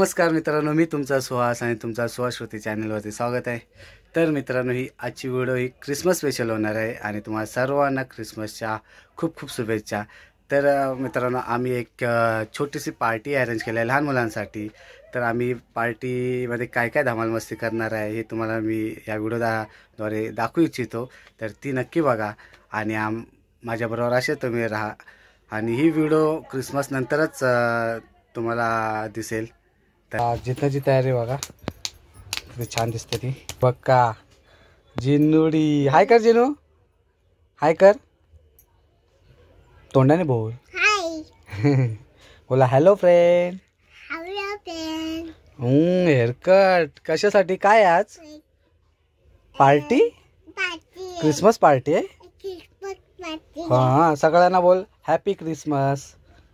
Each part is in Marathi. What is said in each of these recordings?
नमस्कार मित्रांनो, मी तुमचा सुहास आणि तुमचा सुहास श्रुती चॅनलवरती स्वागत आहे। तर मित्रांनो, ही आजची व्हिडिओ ही क्रिसमस स्पेशल होणार आहे आणि तुम्हाला सर्वांना क्रिसमसच्या खूप खूप शुभेच्छा। तर मित्रांनो, आम्ही एक छोटीशी पार्टी अरेंज केली आहे लहान मुलांसाठी। तर आम्ही पार्टीमध्ये काय काय धमाल मस्ती करणार आहे हे तुम्हाला मी या व्हिडिओद्वारे दाखवू इच्छितो। तर ती नक्की बघा आणि माझ्याबरोबर असे तुम्ही राहा आणि ही व्हिडिओ क्रिसमस नंतरच तुम्हाला दिसेल। तर जिथाची तयारी बघा, किती छान दिसते ती बघा। जिन्नुडी हाय कर, जिनू हाय कर, तोंडाने बोल हाय। बोला hello friend. Hello friend. Haircut कशासाठी? काय आज पार्टी? क्रिसमस पार्टी आहे। Christmas party. हां, सगळ्यांना बोल happy Christmas.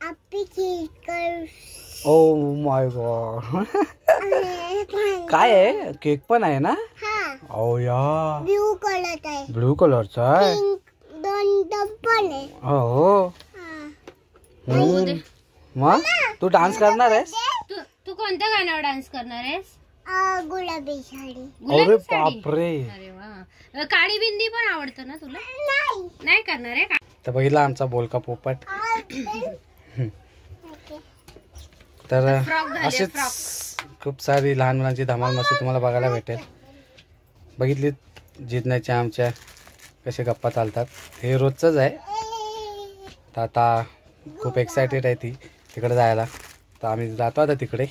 Happy Christmas. Oh my God, काय आहे? केक पण आहे ना? हां। ओ या, ब्लू कलर आहे। ब्लू कलरचा आहे। दोन डब्बल आहे। हो। मग तू डान्स करणार आहेस? तू कोणत्या गाण्यावर डान्स करणार आहेस? गुलाबी साडी। अरे बापरे, अरे वा, काळी बिंदी पण आवडतं ना तुला? नाही करणार आहे? तर बघितला आमचा बोलका पोपट। तर असेच खूप सारी लहान मुलांची धमाल मस्ती तुम्हाला बघायला भेटेल। बघितली जिजण्याच्या आमच्या कसे गप्पा चालतात, हे रोजचंच आहे। तर आता खूप एक्सायटेड आहे ती तिकडे जायला। तर आम्ही जातो आता तिकडे,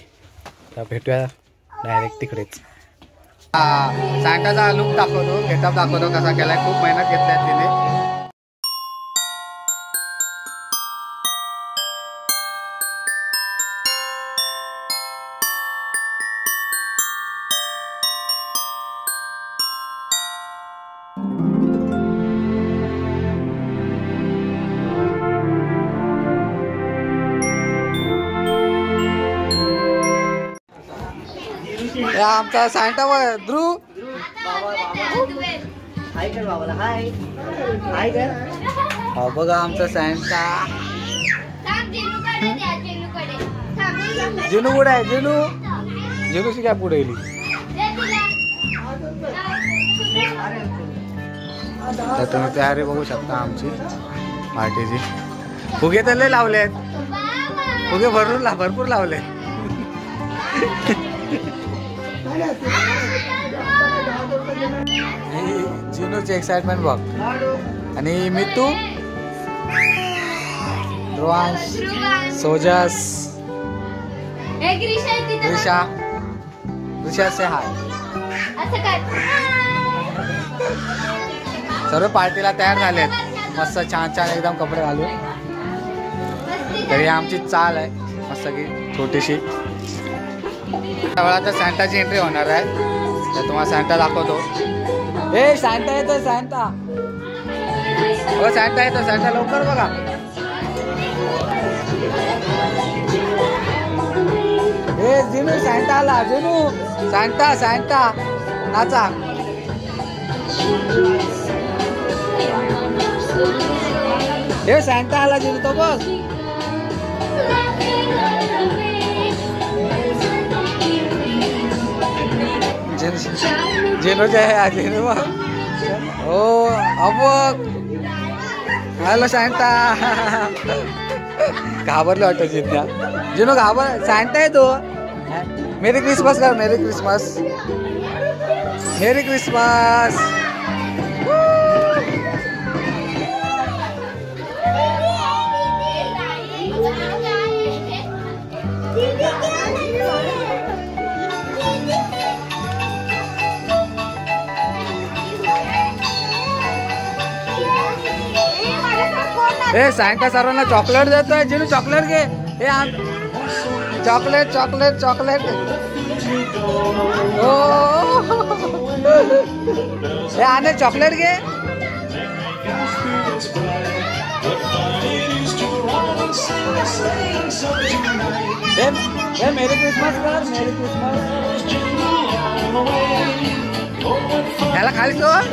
तर भेटूया डायरेक्ट तिकडेच। सांटाचा लुक दाखवतो, गेटअप दाखवतो कसा केलाय। खूप मेहनत घेतली तिने। आमचा सांटा ध्रुव हाय कर बाबाला, हाय हाय कर। हा बघा आमचा सांटा। जिनू कुठे आहे? जिनू जिनूची काय पुढे गेली? तर तुम्ही तयारी बघू शकता आमची पार्टीची। फुगे तर लय लावलेत, फुगे भरपूर लावले। जिनूची एक्साइटमेंट बघ। आणि मितू, ध्रुवांश, सोजस, ऋषा से हाय। सर्व पार्टीला तयार झालेत, मस्त छान छान एकदम कपडे घालून। तरी आमची चाल आहे मस्त की छोटीशी। आता सांटाची एंट्री होणार आहे, तर तुम्हाला सांटा दाखवतो। ए सांटा येतो, सांटा हो, सांटा येतो, सांटा लवकर बघा। ए जिनू सांटा आला, जिनू सांटा सांटा नाचा। हे सांटा आला जिनू, तो बघ। जिनूच्या आहे जिनू। हो अबक, हॅलो सांटा। घाबरलं वाटतं जिन्या, जिनू घाबर। सांटा आहे तो। मेरी क्रिसमस कर, मेरी क्रिसमस, मेरी क्रिसमस। ए सांटा सर्वांना चॉकलेट देतोय। जिनू चॉकलेट घे। हे चॉकलेट चॉकलेट चॉकलेट। ओ हे आने चॉकलेट घे। हे मेरी क्रिसमस कर, मेरी क्रिसमस। याला खाली सोड।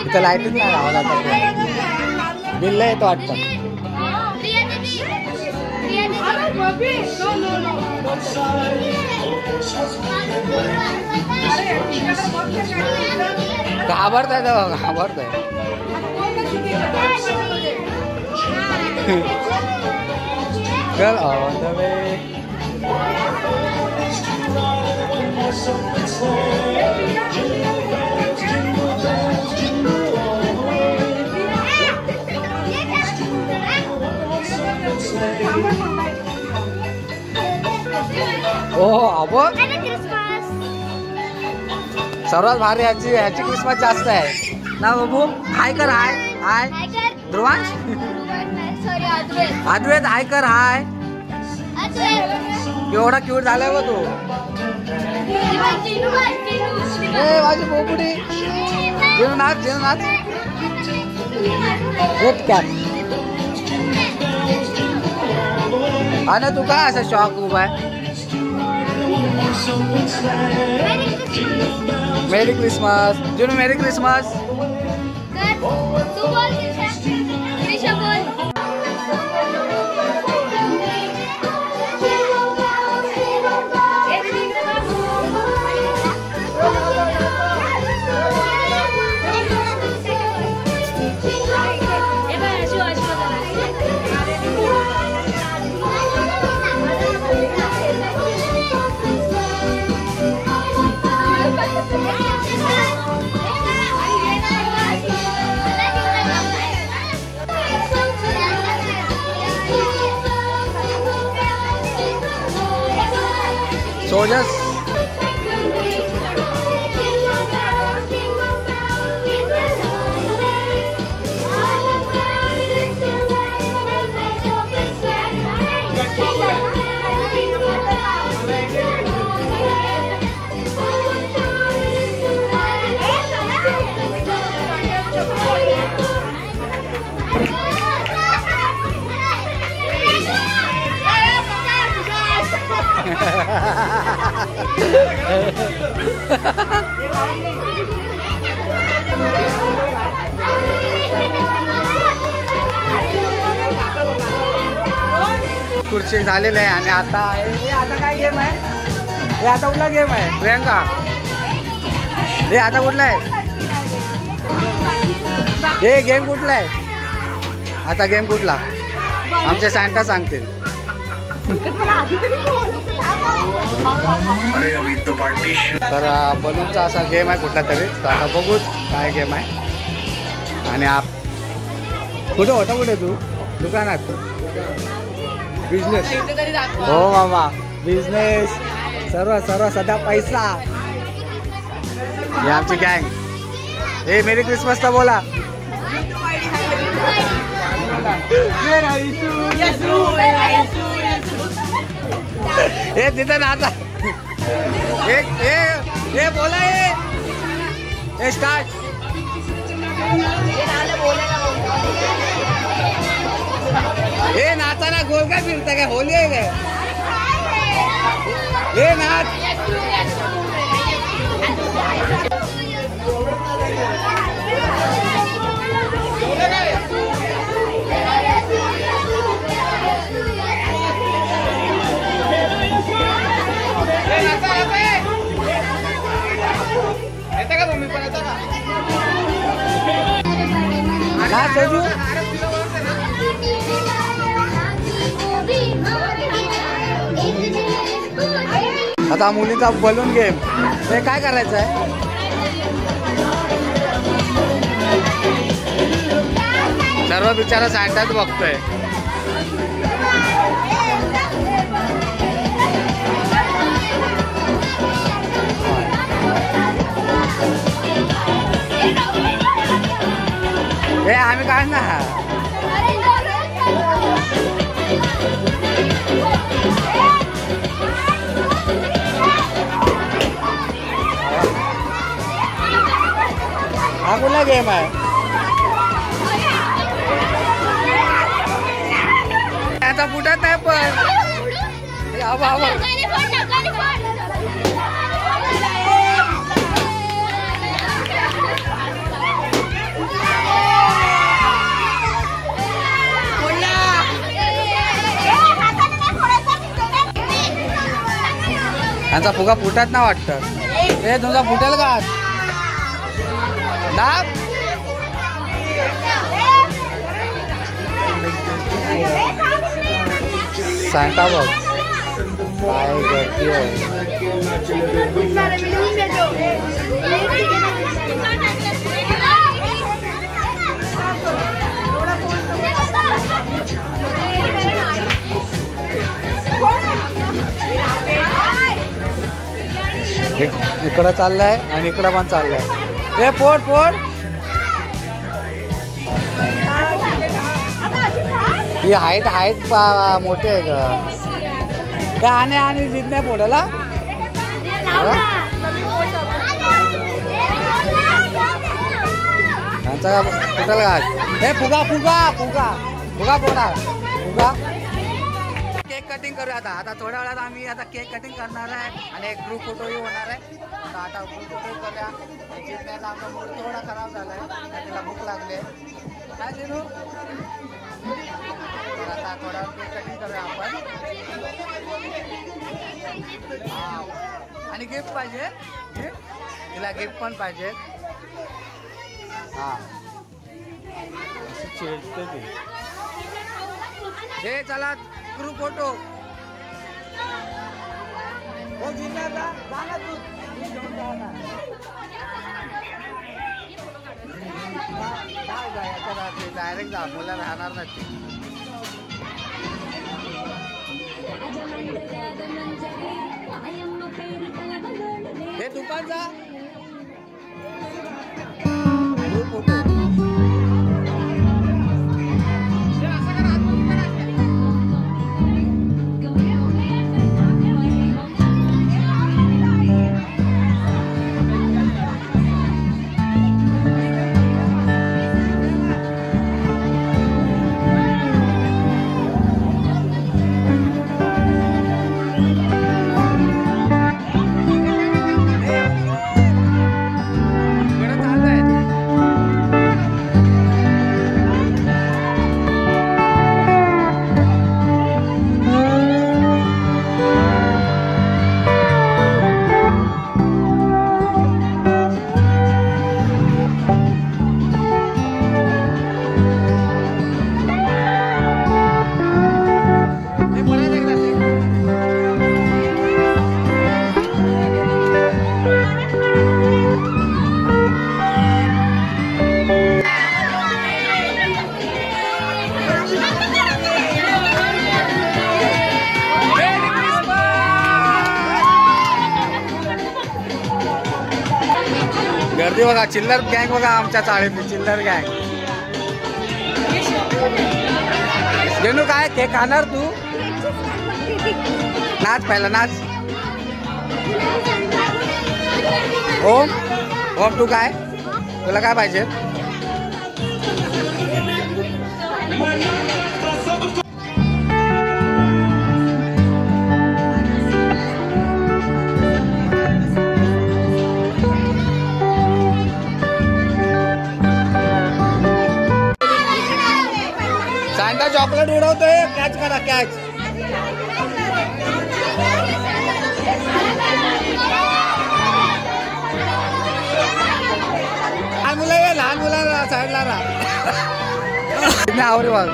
इथं लाईटच नाही लावला आता. बिल येतो वाटतं. घाबरताय तर घाबरताय. चल ऑन द वे. ओ अब सर्वात भारी ह्याची क्रिसमस जास्त आहे ना बाबू. हाय कर. हाय हाय ध्रुवांश. अद्वैत हाय कर. हाय. एवढा क्यूट झालाय व तू. ए माझी बोकुडी. जेव नाच जेव नाच. Red cap. आणि तू काय असं शॉक उभा आहे. Merry Christmas. जुनू मेरी क्रिसमस. Soldiers. खुर्ची झालेलं आहे आणि आता आता काय गेम आहे. हे आता कुठला गेम आहे प्रियंका. हे आता कुठला आहे. हे गेम कुठला आहे. आता गेम कुठला आमचे सांता सांगतील. तर बलूनचा असा गेम आहे कुठला तरी. तर आता बघूच काय गेम आहे. आणि आप कुठे होता कुठे तू दुकानात. बिझनेस. हो मामा बिझनेस सर्व सर्व सध्या पैसा. हे आमची गँग. हे मेरी क्रिसमसला बोला. हे तिथं ना आता हे बोला. हे स्टार्ट. हे नाचाना गोल काय फिरता काय. होली आहे काय. हे नाच. आता मुलीचा बलून गेम. हे काय करायचं आहे. सर्व बिचारा सांगतात बघतोय. हे आम्ही काय ना. हा कुठला गेम आहे. यांचा फुटत नाही पण यांचा फुगा फुटत ना वाटतं. हे तुमचा फुटेल का दाब. सांगता बघ काय गर्दी आहे. इकडं चाललंय आणि इकडं पण चाललंय. हे पोट पोट ही हाईट मोठी आहे का आणि जित नाही पोटाला. यांचा फुटल का. हे फुगा फुगा फुगा फुगा पोटा फुगा. केक कटिंग करूया आता थोड्या वेळात आम्ही आता केक कटिंग करणार आहे आणि एक ग्रुप फोटोही होणार आहे. तर आता ग्रुप फोटो करूया. जितण्याचा आमचा मूड थोडा खराब झालाय, तिला भूक लागली काय जिनू. तर आता थोडा केक कटिंग करूया आपण. आणि गिफ्ट पाहिजे तिला, गिफ्ट पण पाहिजे. हा हे चला ग्रुप फोटो. हो जिल्ह्याचा जाणार तू डायरेक्ट जा, मुला राहणार नाही. हे दुकान जा ग्रुप फोटो. गर्दी बघा. चिल्लर गँग बघा आमच्या चाळीतली चिल्लर गँग. जेनू काय केक खाणार तू. नाच पहिला नाच. ओम ओम तू काय तुला काय पाहिजे. सांता चॉकलेट उडवतोय. कॅच करा कॅच. लहान मुलांना साईडला राहा. आवरे बघ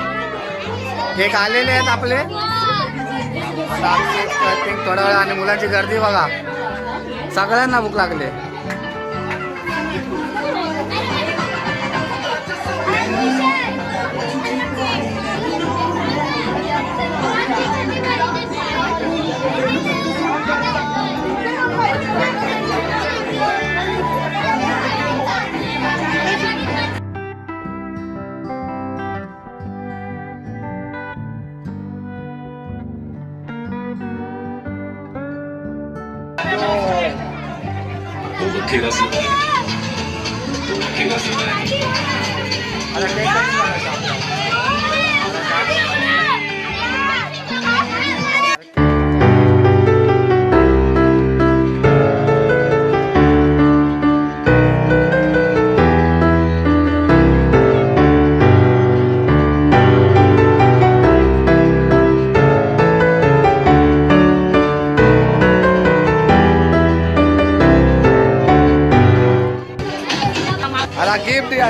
केक आलेले आहेत आपले. थोडा वेळ आणि मुलांची गर्दी बघा. सगळ्यांना भूक लागले.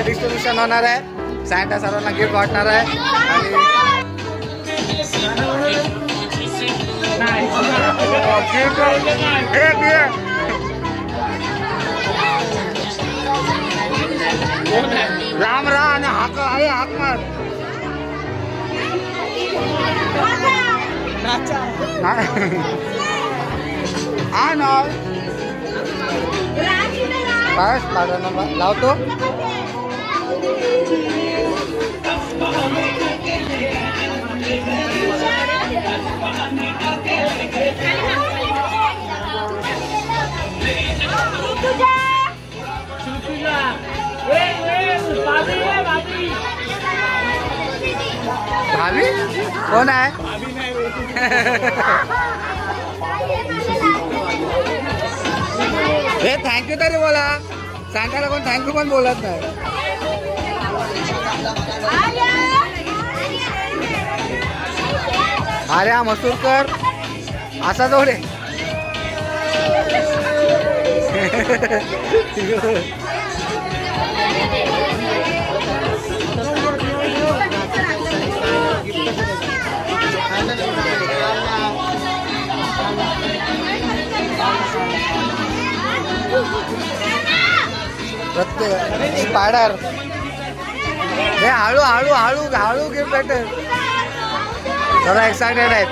डिस्ट्रीब्युशन होणार आहे. सॅन्टा सर्वांना गिफ्ट वाटणार आहे. राम राम आणि हाक आहे हाक मार. हा ना बस लावतो. भाभी कोण आहे? हे थँक्यू तरी बोला. सांगायला कोण थँक्यू पण बोलत नाही. अरे हा मसूरकर असा जोडे. प्रत्येक स्पायडर हे हळू हळू हळू हळू गिफ्ट भेटेल. जरा एक्सायटेड आहेत.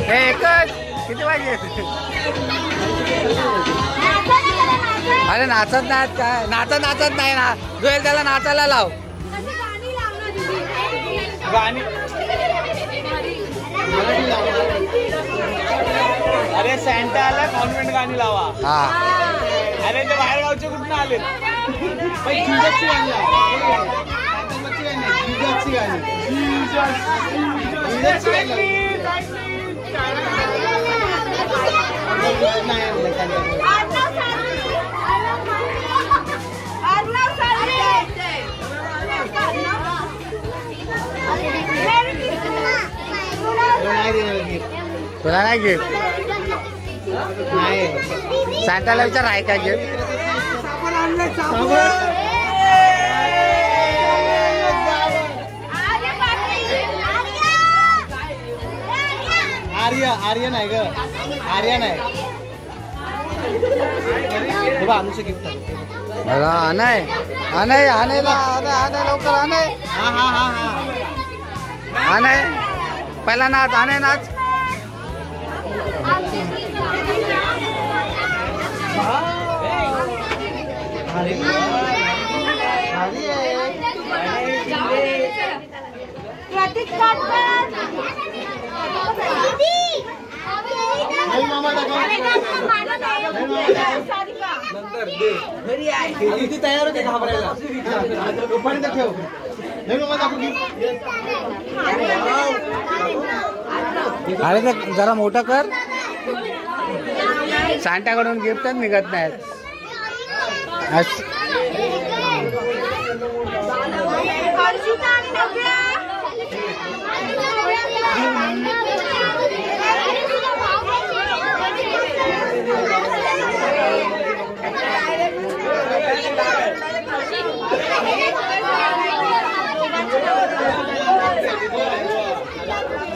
हे एकच किती पाहिजे? अरे नाचत नाच काय नाचत नाही ना. जोईल त्याला नाचायला लाव. अरे सॅन्टा आला कॉन्व्हेंट गाणी लावा. हा अरे ते बाहेर गावचे कुठून आले? तुला नाही गिफ्ट? सॅन्टाला विचार आहे का गिफ्ट? आर्य नाही ग. आर्य नाही. अनुषा गिफ्ट आणाय आणाय आणायला आणाय लवकर आणाय. हा हा हा हा आणाय पहिला नाच आणाय नाच. तयार होते घाबरायला. ठेव अरे तर जरा मोठा कर. सॅन्टाकडून गिफ्टच निघत नाहीत.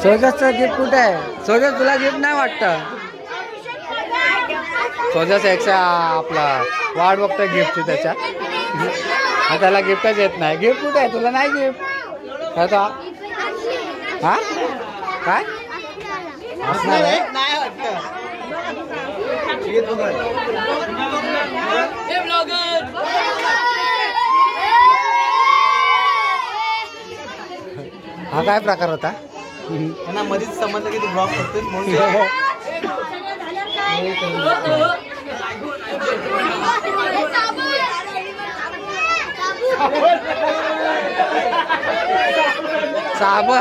सोजसचं गिफ्ट कुठे आहे? सोजस तुला गिफ्ट नाही वाटतं? सोजस एकशा आपला वाट बघतोय गिफ्टची त्याच्या. त्याला गिफ्टच येत नाही. गिफ्ट कुठे आहे? तुला नाही गिफ्ट आता. हा काय असणार आहे? नाही वाटतं. हा काय प्रकार होता? त्यांना मध्येच समजलं की तू ब्लॉक करतोय म्हणून. साबण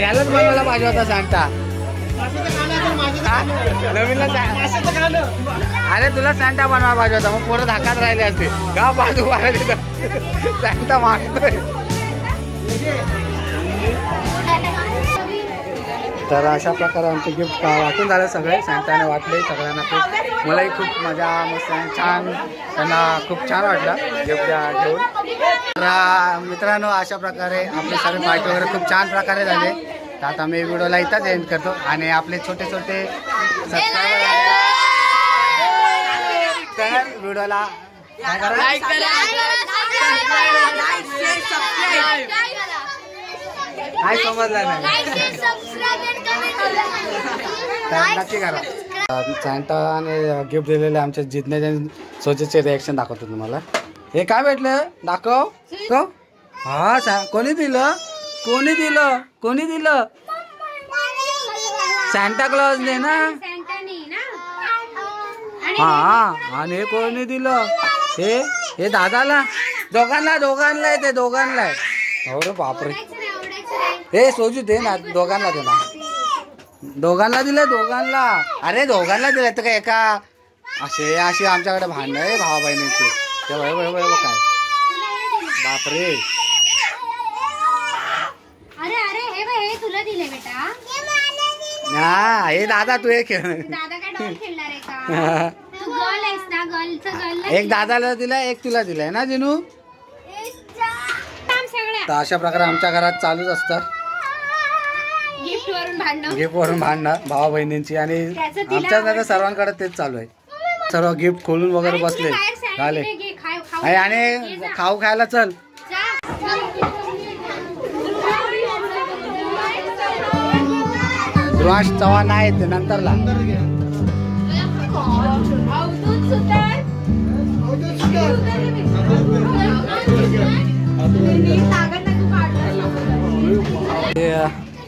यालाच बनवायला पाहिजे होता सांगता नवीनला अरे तुला सांगता बनवायला पाहिजे होता मग पोरं धाकात राहिले असते का बाजू मारा तिथं सांगता मागतोय. तर अशा प्रकारे आमचे गिफ्ट वाटून झालं सगळे सांगताना वाटले सगळ्यांना खूप मलाही खूप मजा मस्त छान त्यांना खूप छान वाटलं गिफ्ट घेऊन. तर मित्रांनो अशा प्रकारे आपले सर्व पार्टी वगैरे खूप छान प्रकारे झाले. तर आता मी व्हिडिओला इथंच एंड करतो आणि आपले छोटे छोटे सबस्क्रायबर तर व्हिडिओला काय काय समजलं नाही तर नक्की करा. सॅन्टाने गिफ्ट दिलेले आमच्या जितण्याच्या सोचेचे रिॲक्शन दाखवतो तुम्हाला. हे काय भेटलं दाखव तो हा कोणी दिलं कोणी दिलं कोणी दिलं सॅन्टा क्लॉजने ना हा आणि हे कोणी दिलं हे दादाला दोघांना दोघांना आहे ते दोघांना आहे. हो रे बापरे हे सोजू दे ना दोघांना दे ना दोघांना दिलं दोघांना अरे दोघांना दिलं तर काय एका असे अशी आमच्याकडे भांडण आहे भावा बहिणीची तेव्हा काय बापरे अरे अरे हे तुला दिले बेटा हा हे दादा तू एक दादा काय डॉल खेळणार आहे का तू गर्ल आहेस ना गर्लचं गर्ल एक दादाला दिला एक तुला दिलाय ना जिनू. तर अशा प्रकारे आमच्या घरात चालूच असतं गिफ्ट वरून भांडणं भावा बहिणींची आणि आमच्या दादा सर्वांकडे तेच चालू आहे. सर्व गिफ्ट खोलून वगैरे बसले झाले आणि खाऊ खायला चल. ध्रुवांश चव्हाण आहे ते नंतरला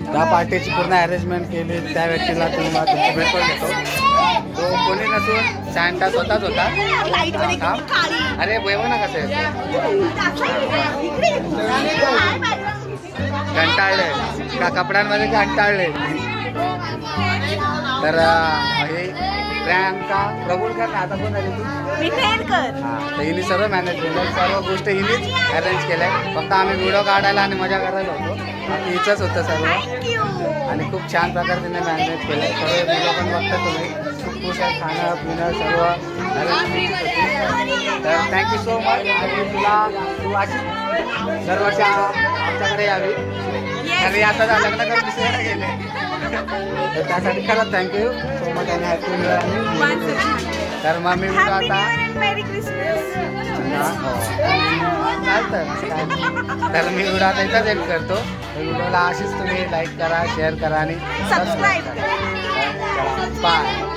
त्या पार्टीची पूर्ण अरेंजमेंट केली त्या व्यक्तीला तुम्हाला तुमची भेट करून देतो. तो कोणी नसून सॅन्टा स्वतःच होता. अरे बघ ना कसं आहे कंटाळले का कपड्यांमध्ये कंटाळले. तर हे प्रियांका प्रभुलकर ना, आता कोण आली तू? हा, तर हिने सर्व मॅनेज केलं, सर्व गोष्ट हिनेच अरेंज केलंय. फक्त आम्ही व्हिडिओ काढायला आणि मजा करायला होतो, बाकी हिचंच होतं सर्व. आणि खूप छान प्रकारे तिने मॅनेज केलं. सर्व व्हिडिओ पण बघता तुम्ही. खूप खुश आहे, खाणं पिणं सर्व अरेंजमेंट होती. तर थँक्यू सो मच. आणि तू अशी दरवर्षी आमच्याकडे यावी. आणि आता लग्न करून दुसऱ्याला गेले, तर त्यासाठी खरंच थँक्यू सो मच आणि हॅपी न्यू इयर. तर मग मी व्हिडिओ आता तर मी व्हिडिओ आता इथंच एंड करतो. व्हिडिओला अशीच तुम्ही लाईक करा, शेअर करा आणि सबस्क्राईब करा. बाय.